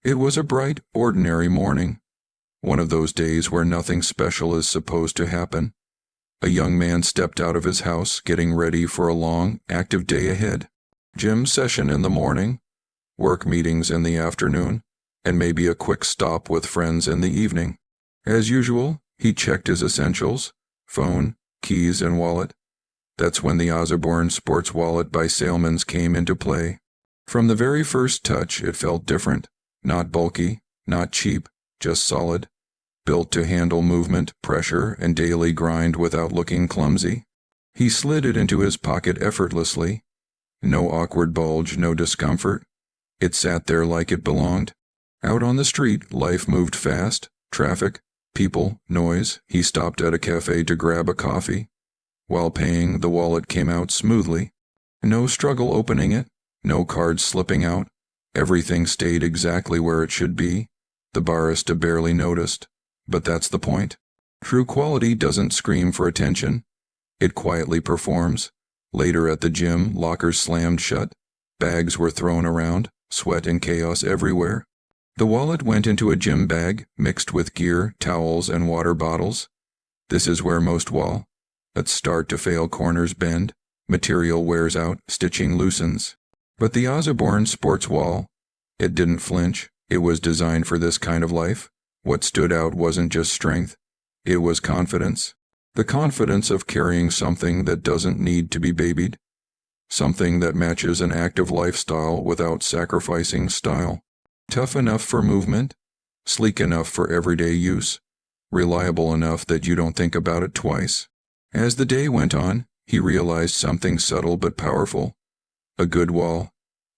It was a bright, ordinary morning. One of those days where nothing special is supposed to happen. A young man stepped out of his house, getting ready for a long, active day ahead. Gym session in the morning, work meetings in the afternoon, and maybe a quick stop with friends in the evening. As usual, he checked his essentials, phone, keys, and wallet. That's when the Osbourne sports wallet by Salesman's came into play. From the very first touch, it felt different. Not bulky, not cheap, just solid. Built to handle movement, pressure, and daily grind without looking clumsy. He slid it into his pocket effortlessly. No awkward bulge, no discomfort. It sat there like it belonged. Out on the street, life moved fast. Traffic, people, noise. He stopped at a cafe to grab a coffee. While paying, the wallet came out smoothly. No struggle opening it, no cards slipping out. Everything stayed exactly where it should be. The barista barely noticed. But that's the point. True quality doesn't scream for attention. It quietly performs. Later at the gym, lockers slammed shut. Bags were thrown around, sweat and chaos everywhere. The wallet went into a gym bag, mixed with gear, towels, and water bottles. This is where most wallets start to fail. Corners bend, material wears out, stitching loosens. But the Osbourne sports wallet, it didn't flinch. It was designed for this kind of life. What stood out wasn't just strength. It was confidence. The confidence of carrying something that doesn't need to be babied. Something that matches an active lifestyle without sacrificing style. Tough enough for movement. Sleek enough for everyday use. Reliable enough that you don't think about it twice. As the day went on, he realized something subtle but powerful. A good wall.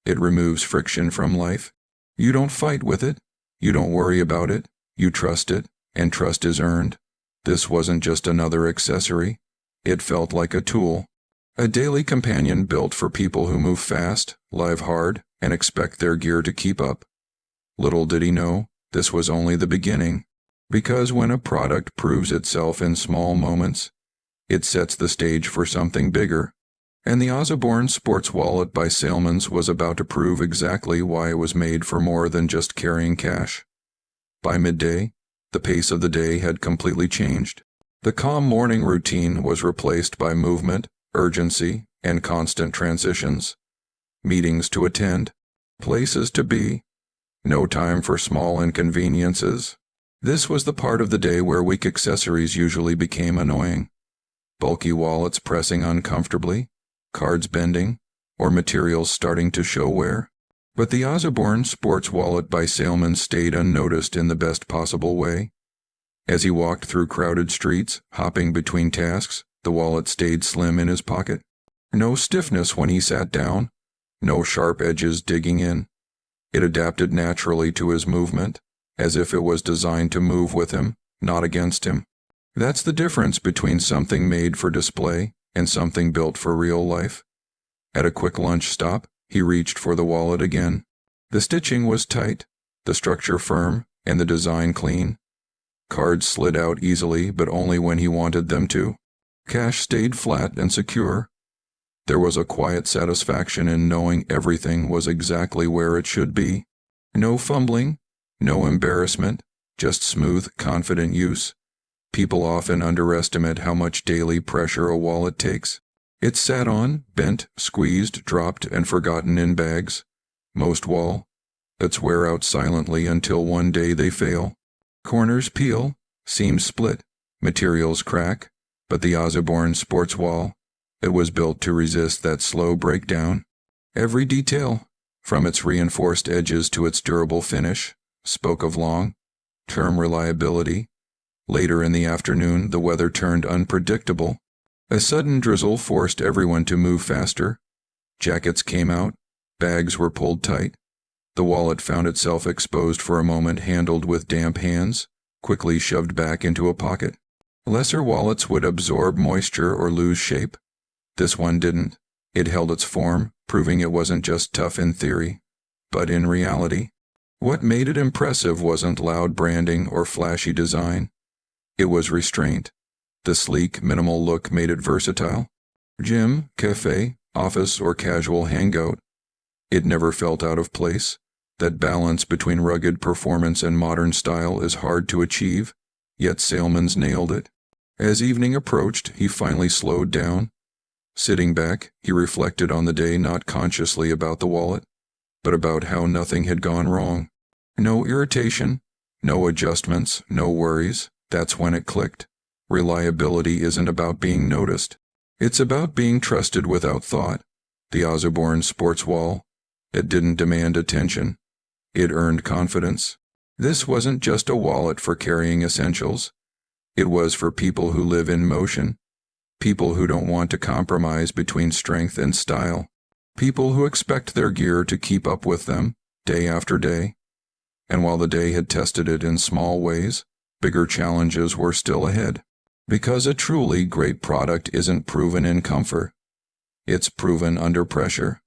It removes friction from life. You don't fight with it. You don't worry about it. You trust it, and trust is earned. This wasn't just another accessory. It felt like a tool. A daily companion built for people who move fast, live hard, and expect their gear to keep up. Little did he know, this was only the beginning. Because when a product proves itself in small moments, it sets the stage for something bigger. And the Osbourne sports wallet by Salesman's was about to prove exactly why it was made for more than just carrying cash. By midday, the pace of the day had completely changed. The calm morning routine was replaced by movement, urgency, and constant transitions. Meetings to attend, places to be, no time for small inconveniences. This was the part of the day where weak accessories usually became annoying. Bulky wallets pressing uncomfortably, cards bending, or materials starting to show wear. But the Osbourne sports wallet by Salesman stayed unnoticed in the best possible way. As he walked through crowded streets, hopping between tasks, the wallet stayed slim in his pocket. No stiffness when he sat down, no sharp edges digging in. It adapted naturally to his movement, as if it was designed to move with him, not against him. That's the difference between something made for display and something built for real life. At a quick lunch stop, he reached for the wallet again. The stitching was tight, the structure firm, and the design clean. Cards slid out easily, but only when he wanted them to. Cash stayed flat and secure. There was a quiet satisfaction in knowing everything was exactly where it should be. No fumbling, no embarrassment, just smooth, confident use. People often underestimate how much daily pressure a wallet takes. It's sat on, bent, squeezed, dropped, and forgotten in bags. Most wallets wear out silently until one day they fail. Corners peel, seams split, materials crack, but the Osbourne sports wallet, it was built to resist that slow breakdown. Every detail, from its reinforced edges to its durable finish, spoke of long-term reliability. Later in the afternoon, the weather turned unpredictable. A sudden drizzle forced everyone to move faster. Jackets came out, bags were pulled tight. The wallet found itself exposed for a moment, handled with damp hands, quickly shoved back into a pocket. Lesser wallets would absorb moisture or lose shape. This one didn't. It held its form, proving it wasn't just tough in theory, but in reality. What made it impressive wasn't loud branding or flashy design. It was restraint. The sleek, minimal look made it versatile. Gym, cafe, office, or casual hangout. It never felt out of place. That balance between rugged performance and modern style is hard to achieve, yet Salmon's nailed it. As evening approached, he finally slowed down. Sitting back, he reflected on the day, not consciously about the wallet, but about how nothing had gone wrong. No irritation, no adjustments, no worries. That's when it clicked. Reliability isn't about being noticed. It's about being trusted without thought. The Osbourne sports wall. It didn't demand attention. It earned confidence. This wasn't just a wallet for carrying essentials. It was for people who live in motion. People who don't want to compromise between strength and style. People who expect their gear to keep up with them, day after day. And while the day had tested it in small ways, bigger challenges were still ahead. Because a truly great product isn't proven in comfort. It's proven under pressure.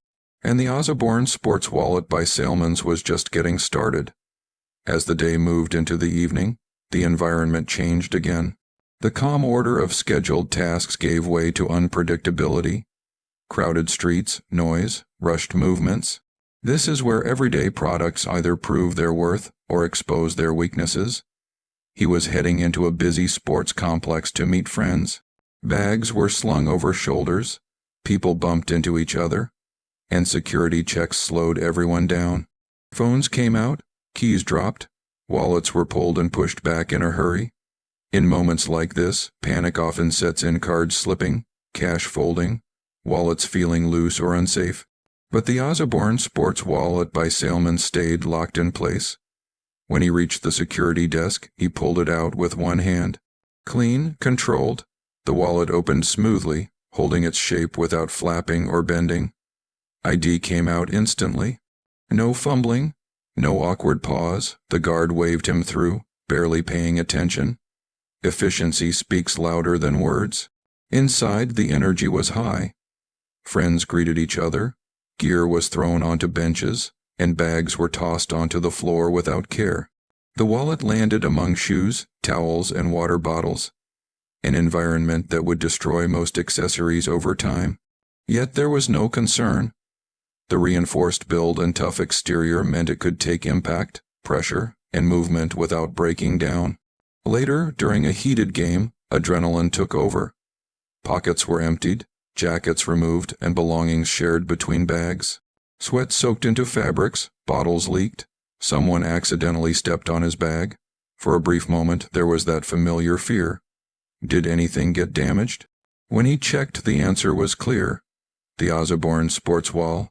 And the Osbourne sports wallet by Salmon's was just getting started. As the day moved into the evening, the environment changed again. The calm order of scheduled tasks gave way to unpredictability. Crowded streets, noise, rushed movements. This is where everyday products either prove their worth or expose their weaknesses. He was heading into a busy sports complex to meet friends. Bags were slung over shoulders, people bumped into each other, and security checks slowed everyone down. Phones came out, keys dropped, wallets were pulled and pushed back in a hurry. In moments like this, panic often sets in, cards slipping, cash folding, wallets feeling loose or unsafe. But the Osbourne sports wallet by Salmon stayed locked in place. When he reached the security desk, he pulled it out with one hand. Clean, controlled, the wallet opened smoothly, holding its shape without flapping or bending. ID came out instantly. No fumbling, no awkward pause. The guard waved him through, barely paying attention. Efficiency speaks louder than words. Inside, the energy was high. Friends greeted each other. Gear was thrown onto benches, and bags were tossed onto the floor without care. The wallet landed among shoes, towels, and water bottles, an environment that would destroy most accessories over time. Yet there was no concern. The reinforced build and tough exterior meant it could take impact, pressure, and movement without breaking down. Later, during a heated game, adrenaline took over. Pockets were emptied, jackets removed, and belongings shared between bags. Sweat soaked into fabrics, bottles leaked. Someone accidentally stepped on his bag. For a brief moment, there was that familiar fear. Did anything get damaged? When he checked, the answer was clear. The Osbourne sports wall.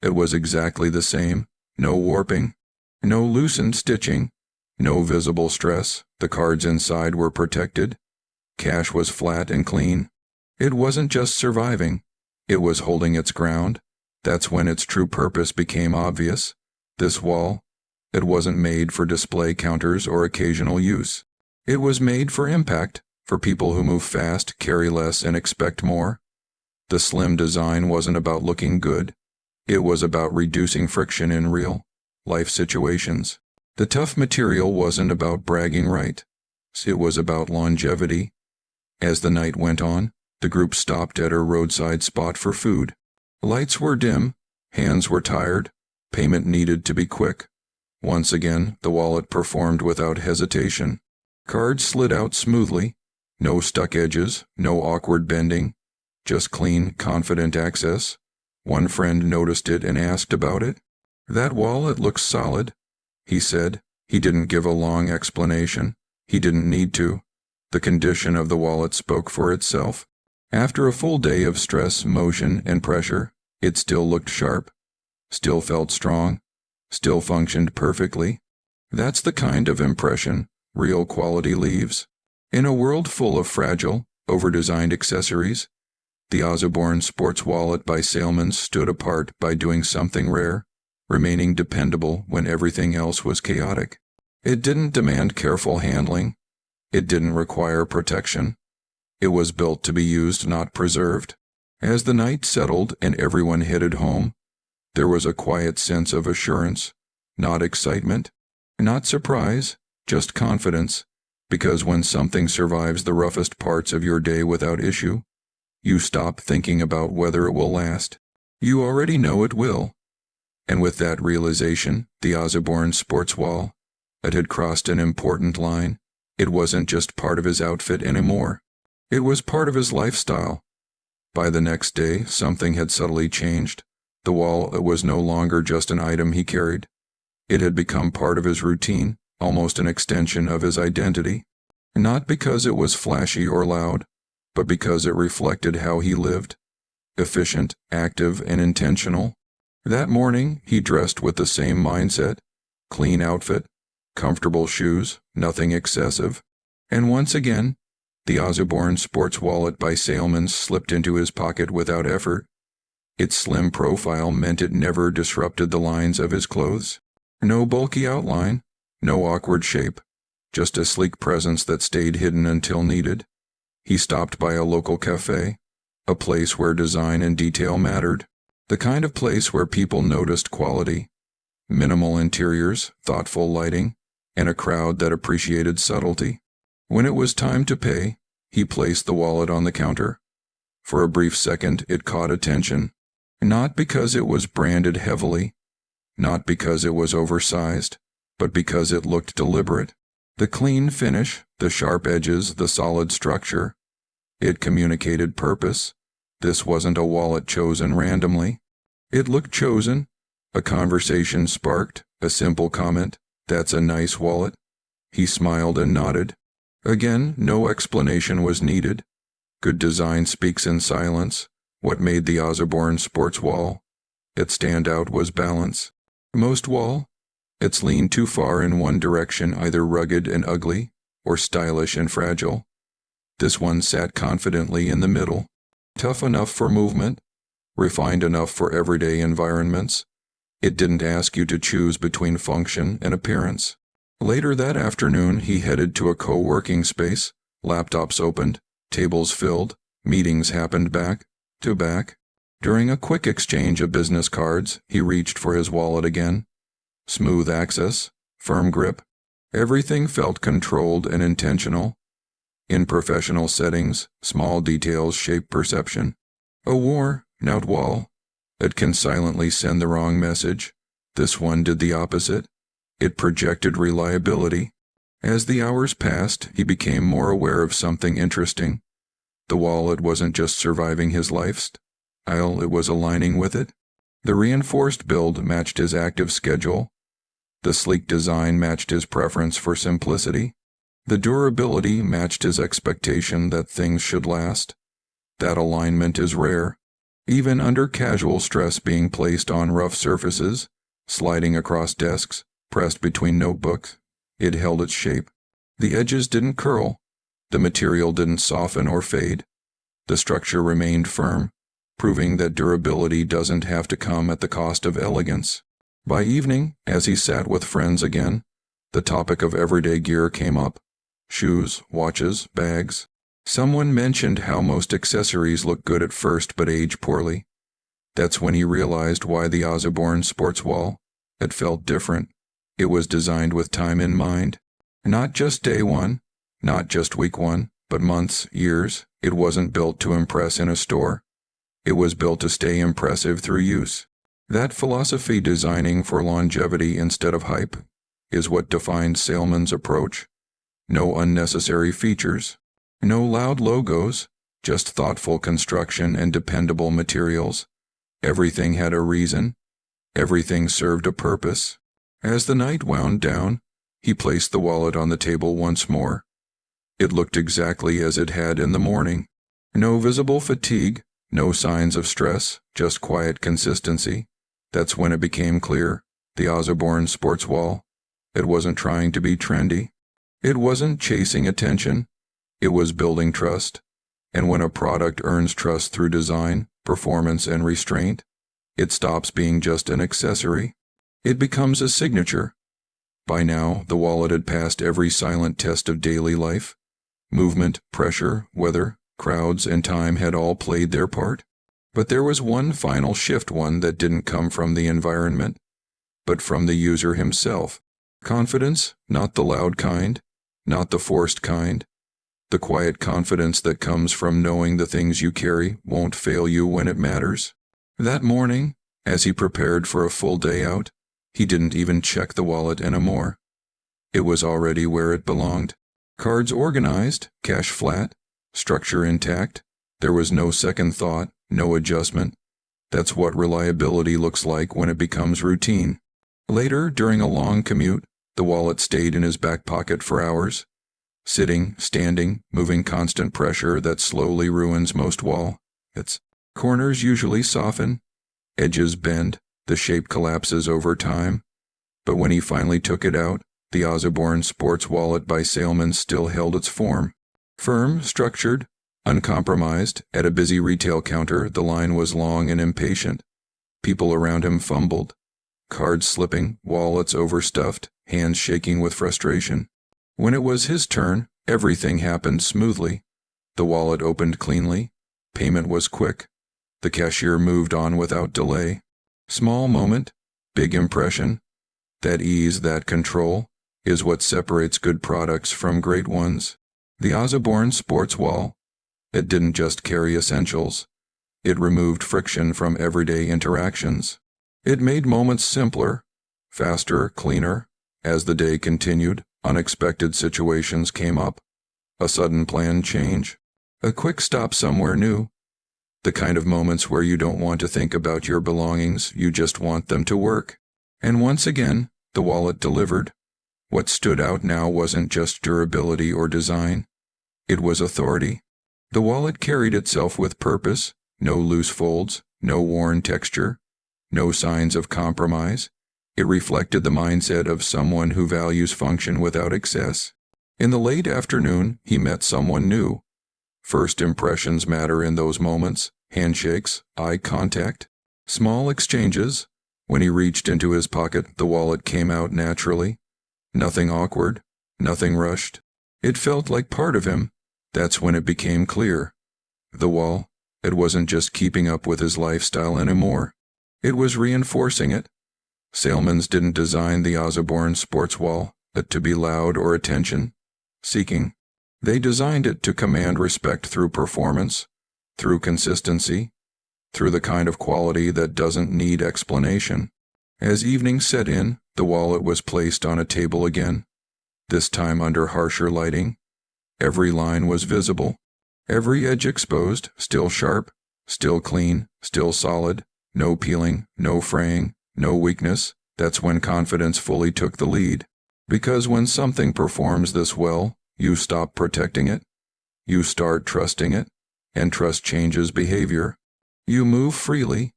It was exactly the same. No warping. No loosened stitching. No visible stress. The cards inside were protected. Cash was flat and clean. It wasn't just surviving. It was holding its ground. That's when its true purpose became obvious. This wall, it wasn't made for display counters or occasional use. It was made for impact, for people who move fast, carry less, and expect more. The slim design wasn't about looking good. It was about reducing friction in real life situations. The tough material wasn't about bragging right. It was about longevity. As the night went on, the group stopped at a roadside spot for food. Lights were dim, hands were tired, payment needed to be quick. Once again, the wallet performed without hesitation. Cards slid out smoothly, no stuck edges, no awkward bending, just clean, confident access. One friend noticed it and asked about it. "That wallet looks solid," he said. He didn't give a long explanation. He didn't need to. The condition of the wallet spoke for itself. After a full day of stress, motion, and pressure, it still looked sharp, still felt strong, still functioned perfectly. That's the kind of impression real quality leaves. In a world full of fragile, over-designed accessories, the Osbourne sports wallet by Salmon stood apart by doing something rare, remaining dependable when everything else was chaotic. It didn't demand careful handling. It didn't require protection. It was built to be used, not preserved. As the night settled and everyone headed home, there was a quiet sense of assurance, not excitement, not surprise, just confidence, because when something survives the roughest parts of your day without issue, you stop thinking about whether it will last. You already know it will. And with that realization, the Osbourne sports wall, it had crossed an important line. It wasn't just part of his outfit anymore. It was part of his lifestyle. By the next day, something had subtly changed. The wall was no longer just an item he carried. It had become part of his routine, almost an extension of his identity. Not because it was flashy or loud, but because it reflected how he lived. Efficient, active, and intentional. That morning, he dressed with the same mindset. Clean outfit, comfortable shoes, nothing excessive. And once again, the Osbourne sports wallet by salesman slipped into his pocket without effort. Its slim profile meant it never disrupted the lines of his clothes. No bulky outline, no awkward shape, just a sleek presence that stayed hidden until needed. He stopped by a local cafe, a place where design and detail mattered, the kind of place where people noticed quality. Minimal interiors, thoughtful lighting, and a crowd that appreciated subtlety. When it was time to pay, he placed the wallet on the counter. For a brief second, it caught attention. Not because it was branded heavily, not because it was oversized, but because it looked deliberate. The clean finish, the sharp edges, the solid structure. It communicated purpose. This wasn't a wallet chosen randomly. It looked chosen. A conversation sparked, a simple comment, "That's a nice wallet." He smiled and nodded. Again, no explanation was needed. Good design speaks in silence. What made the Osbourne sports wall stand out was balance. Most wall, it's leaned too far in one direction, either rugged and ugly, or stylish and fragile. This one sat confidently in the middle, tough enough for movement, refined enough for everyday environments. It didn't ask you to choose between function and appearance. Later that afternoon, he headed to a co-working space. Laptops opened, tables filled, meetings happened back to back. During a quick exchange of business cards, he reached for his wallet again. Smooth access, firm grip. Everything felt controlled and intentional. In professional settings, small details shape perception. A worn-out wall, it can silently send the wrong message. This one did the opposite. It projected reliability. As the hours passed, he became more aware of something interesting. The wallet wasn't just surviving his lifestyle, it was aligning with it. The reinforced build matched his active schedule. The sleek design matched his preference for simplicity. The durability matched his expectation that things should last. That alignment is rare. Even under casual stress being placed on rough surfaces, sliding across desks, pressed between notebooks, it held its shape. The edges didn't curl. The material didn't soften or fade. The structure remained firm, proving that durability doesn't have to come at the cost of elegance. By evening, as he sat with friends again, the topic of everyday gear came up. Shoes, watches, bags. Someone mentioned how most accessories look good at first but age poorly. That's when he realized why the Osbourne sports wall. It felt different. It was designed with time in mind. Not just day one, not just week one, but months, years. It wasn't built to impress in a store. It was built to stay impressive through use. That philosophy, designing for longevity instead of hype, is what defined salesman's approach. No unnecessary features. No loud logos, just thoughtful construction and dependable materials. Everything had a reason. Everything served a purpose. As the night wound down, he placed the wallet on the table once more. It looked exactly as it had in the morning. No visible fatigue, no signs of stress, just quiet consistency. That's when it became clear. The Osbourne sports wall. It wasn't trying to be trendy. It wasn't chasing attention. It was building trust. And when a product earns trust through design, performance, and restraint, it stops being just an accessory. It becomes a signature. By now, the wallet had passed every silent test of daily life. Movement, pressure, weather, crowds, and time had all played their part. But there was one final shift, one that didn't come from the environment, but from the user himself. Confidence, not the loud kind, not the forced kind. The quiet confidence that comes from knowing the things you carry won't fail you when it matters. That morning, As he prepared for a full day out, he didn't even check the wallet anymore. It was already where it belonged. Cards organized, cash flat, structure intact. There was no second thought, no adjustment. That's what reliability looks like when it becomes routine. Later, during a long commute, the wallet stayed in his back pocket for hours. Sitting, standing, moving constant pressure that slowly ruins most wallets. Corners usually soften, edges bend, the shape collapses over time. But when he finally took it out, the Osbourne sports wallet by Salesman still held its form. Firm, structured, uncompromised. At a busy retail counter, the line was long and impatient. People around him fumbled. Cards slipping, wallets overstuffed, hands shaking with frustration. When it was his turn, everything happened smoothly. The wallet opened cleanly. Payment was quick. The cashier moved on without delay. Small moment, big impression. That ease, that control, is what separates good products from great ones. The Osbourne sports wallet, it didn't just carry essentials. It removed friction from everyday interactions. It made moments simpler, faster, cleaner. As the day continued, unexpected situations came up. A sudden planned change. A quick stop somewhere new. The kind of moments where you don't want to think about your belongings, you just want them to work. And once again, the wallet delivered. What stood out now wasn't just durability or design. It was authority. The wallet carried itself with purpose, no loose folds, no worn texture, no signs of compromise. It reflected the mindset of someone who values function without excess. In the late afternoon, he met someone new. First impressions matter in those moments. Handshakes, eye contact, small exchanges. When he reached into his pocket, the wallet came out naturally. Nothing awkward, nothing rushed. It felt like part of him. That's when it became clear. It wasn't just keeping up with his lifestyle anymore. It was reinforcing it. Salesmen didn't design the Osbourne sports wallet to be loud or attention-seeking. They designed it to command respect through performance, through consistency, through the kind of quality that doesn't need explanation. As evening set in, the wallet was placed on a table again, this time under harsher lighting. Every line was visible, every edge exposed, still sharp, still clean, still solid, no peeling, no fraying, no weakness. That's when confidence fully took the lead. Because when something performs this well, you stop protecting it. You start trusting it, and trust changes behavior. You move freely.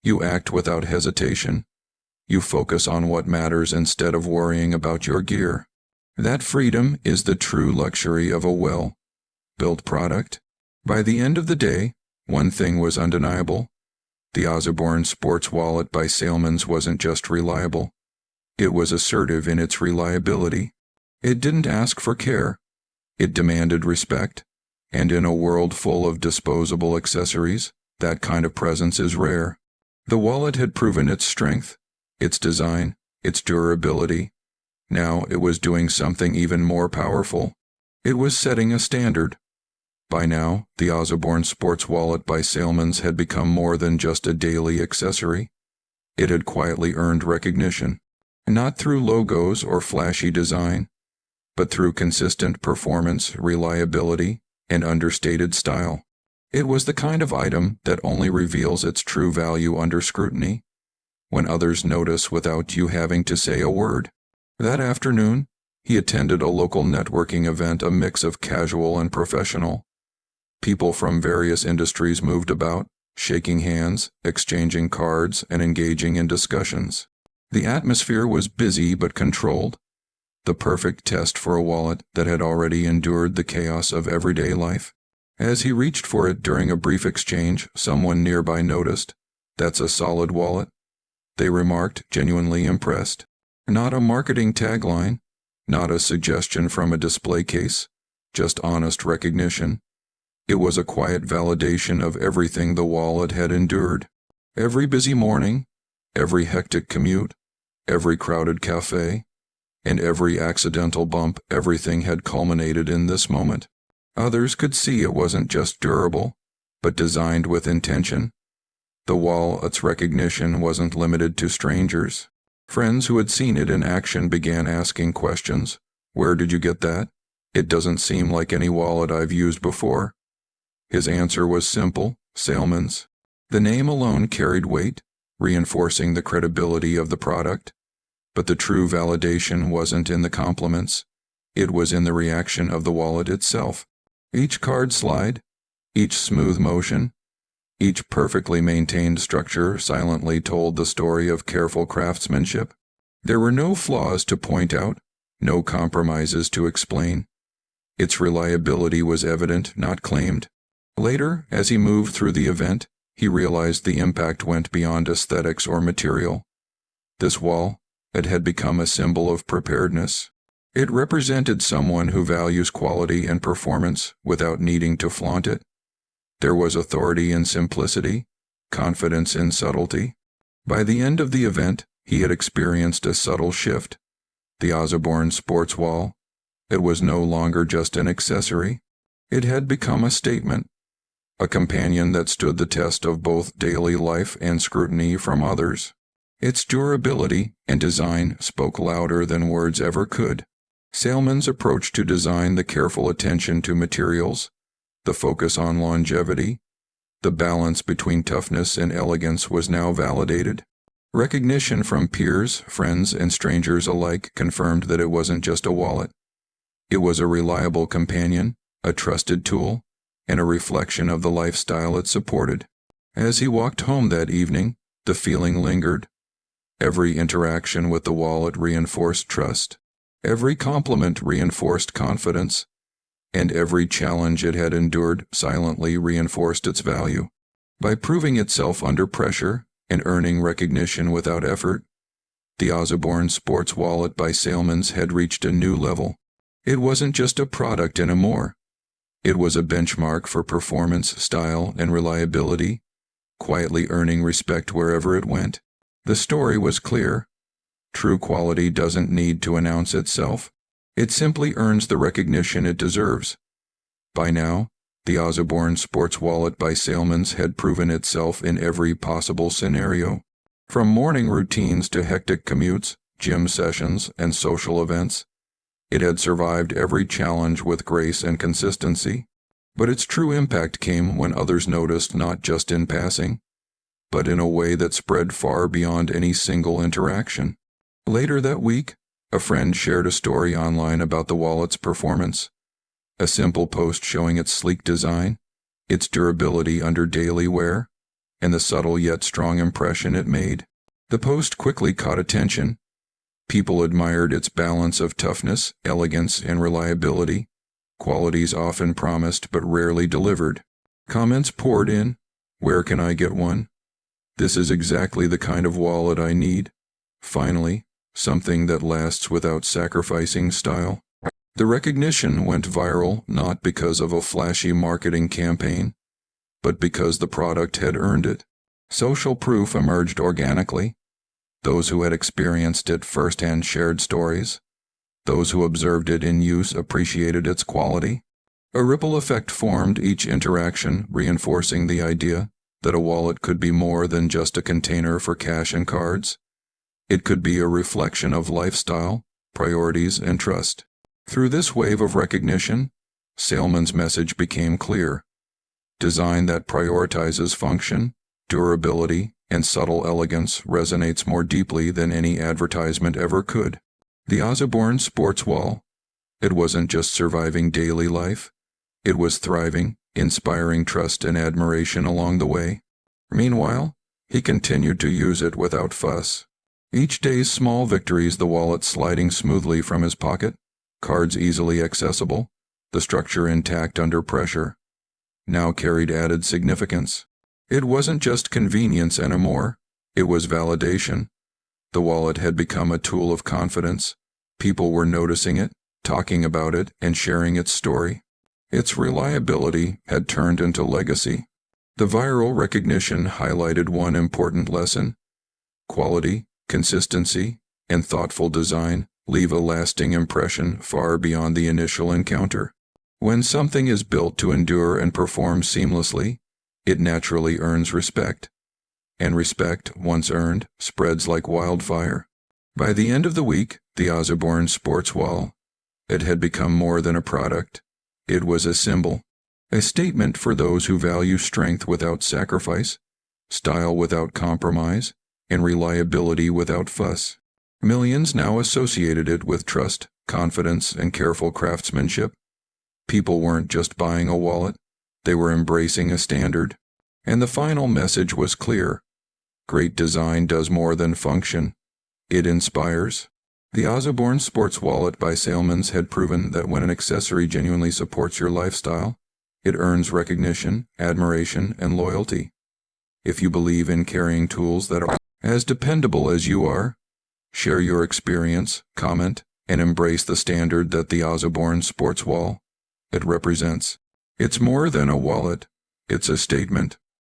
You act without hesitation. You focus on what matters instead of worrying about your gear. That freedom is the true luxury of a well-built product. By the end of the day, one thing was undeniable. The Osbourne sports wallet by Salesman wasn't just reliable. It was assertive in its reliability. It didn't ask for care. It demanded respect. And in a world full of disposable accessories, that kind of presence is rare. The wallet had proven its strength, its design, its durability. Now it was doing something even more powerful. It was setting a standard. By now, the Osbourne sports wallet by Salesman had become more than just a daily accessory. It had quietly earned recognition, not through logos or flashy design, but through consistent performance, reliability, and understated style. It was the kind of item that only reveals its true value under scrutiny, when others notice without you having to say a word. That afternoon, he attended a local networking event, a mix of casual and professional. People from various industries moved about, shaking hands, exchanging cards, and engaging in discussions. The atmosphere was busy but controlled, the perfect test for a wallet that had already endured the chaos of everyday life. As he reached for it during a brief exchange, someone nearby noticed, "That's a solid wallet," they remarked, genuinely impressed. Not a marketing tagline, not a suggestion from a display case, just honest recognition. It was a quiet validation of everything the wallet had endured. Every busy morning, every hectic commute, every crowded cafe, and every accidental bump, everything had culminated in this moment. Others could see it wasn't just durable, but designed with intention. The wallet's recognition wasn't limited to strangers. Friends who had seen it in action began asking questions. Where did you get that? It doesn't seem like any wallet I've used before. His answer was simple, salesman's. The name alone carried weight, reinforcing the credibility of the product. But the true validation wasn't in the compliments. It was in the reaction of the wallet itself. Each card slide, each smooth motion, each perfectly maintained structure silently told the story of careful craftsmanship. There were no flaws to point out, no compromises to explain. Its reliability was evident, not claimed. Later, as he moved through the event, he realized the impact went beyond aesthetics or material. This wallet had become a symbol of preparedness. It represented someone who values quality and performance without needing to flaunt it. There was authority in simplicity, confidence in subtlety. By the end of the event, he had experienced a subtle shift. The Osbourne sports wallet, it was no longer just an accessory. It had become a statement, a companion that stood the test of both daily life and scrutiny from others. Its durability and design spoke louder than words ever could. Salesman's approach to design, the careful attention to materials, the focus on longevity, the balance between toughness and elegance was now validated. Recognition from peers, friends, and strangers alike confirmed that it wasn't just a wallet. It was a reliable companion, a trusted tool, and a reflection of the lifestyle it supported. As he walked home that evening, the feeling lingered. Every interaction with the wallet reinforced trust. Every compliment reinforced confidence, and every challenge it had endured silently reinforced its value. By proving itself under pressure and earning recognition without effort, the Osbourne sports wallet by Salesman's had reached a new level. It wasn't just a product anymore. It was a benchmark for performance, style, and reliability, quietly earning respect wherever it went. The story was clear. True quality doesn't need to announce itself. It simply earns the recognition it deserves. By now, the Osbourne sports wallet by Salesman's had proven itself in every possible scenario. From morning routines to hectic commutes, gym sessions, and social events, it had survived every challenge with grace and consistency. But its true impact came when others noticed, not just in passing, but in a way that spread far beyond any single interaction. Later that week, a friend shared a story online about the wallet's performance. A simple post showing its sleek design, its durability under daily wear, and the subtle yet strong impression it made. The post quickly caught attention. People admired its balance of toughness, elegance, and reliability, qualities often promised but rarely delivered. Comments poured in. Where can I get one? This is exactly the kind of wallet I need. Finally, something that lasts without sacrificing style. The recognition went viral not because of a flashy marketing campaign, but because the product had earned it. Social proof emerged organically. Those who had experienced it firsthand shared stories. Those who observed it in use appreciated its quality. A ripple effect formed, each interaction reinforcing the idea that a wallet could be more than just a container for cash and cards. It could be a reflection of lifestyle, priorities, and trust. Through this wave of recognition, Salesman's message became clear. Design that prioritizes function, durability, and subtle elegance resonates more deeply than any advertisement ever could. The Osbourne sports wallet, it wasn't just surviving daily life. It was thriving, inspiring trust and admiration along the way. Meanwhile, he continued to use it without fuss. Each day's small victories, the wallet sliding smoothly from his pocket, cards easily accessible, the structure intact under pressure, now carried added significance. It wasn't just convenience anymore, it was validation. The wallet had become a tool of confidence. People were noticing it, talking about it, and sharing its story. Its reliability had turned into legacy. The viral recognition highlighted one important lesson. Quality, consistency, and thoughtful design leave a lasting impression far beyond the initial encounter. When something is built to endure and perform seamlessly, it naturally earns respect. and respect, once earned, spreads like wildfire. By the end of the week, the Osbourne sports wall, it had become more than a product. It was a symbol, a statement for those who value strength without sacrifice, style without compromise, and reliability without fuss. Millions now associated it with trust, confidence, and careful craftsmanship. People weren't just buying a wallet, they were embracing a standard. And the final message was clear. Great design does more than function. It inspires. The Osbourne sports wallet by Salesman's had proven that when an accessory genuinely supports your lifestyle, it earns recognition, admiration, and loyalty. If you believe in carrying tools that are as dependable as you are, share your experience, comment, and embrace the standard that the Osbourne sports wall it represents. It's more than a wallet. It's a statement.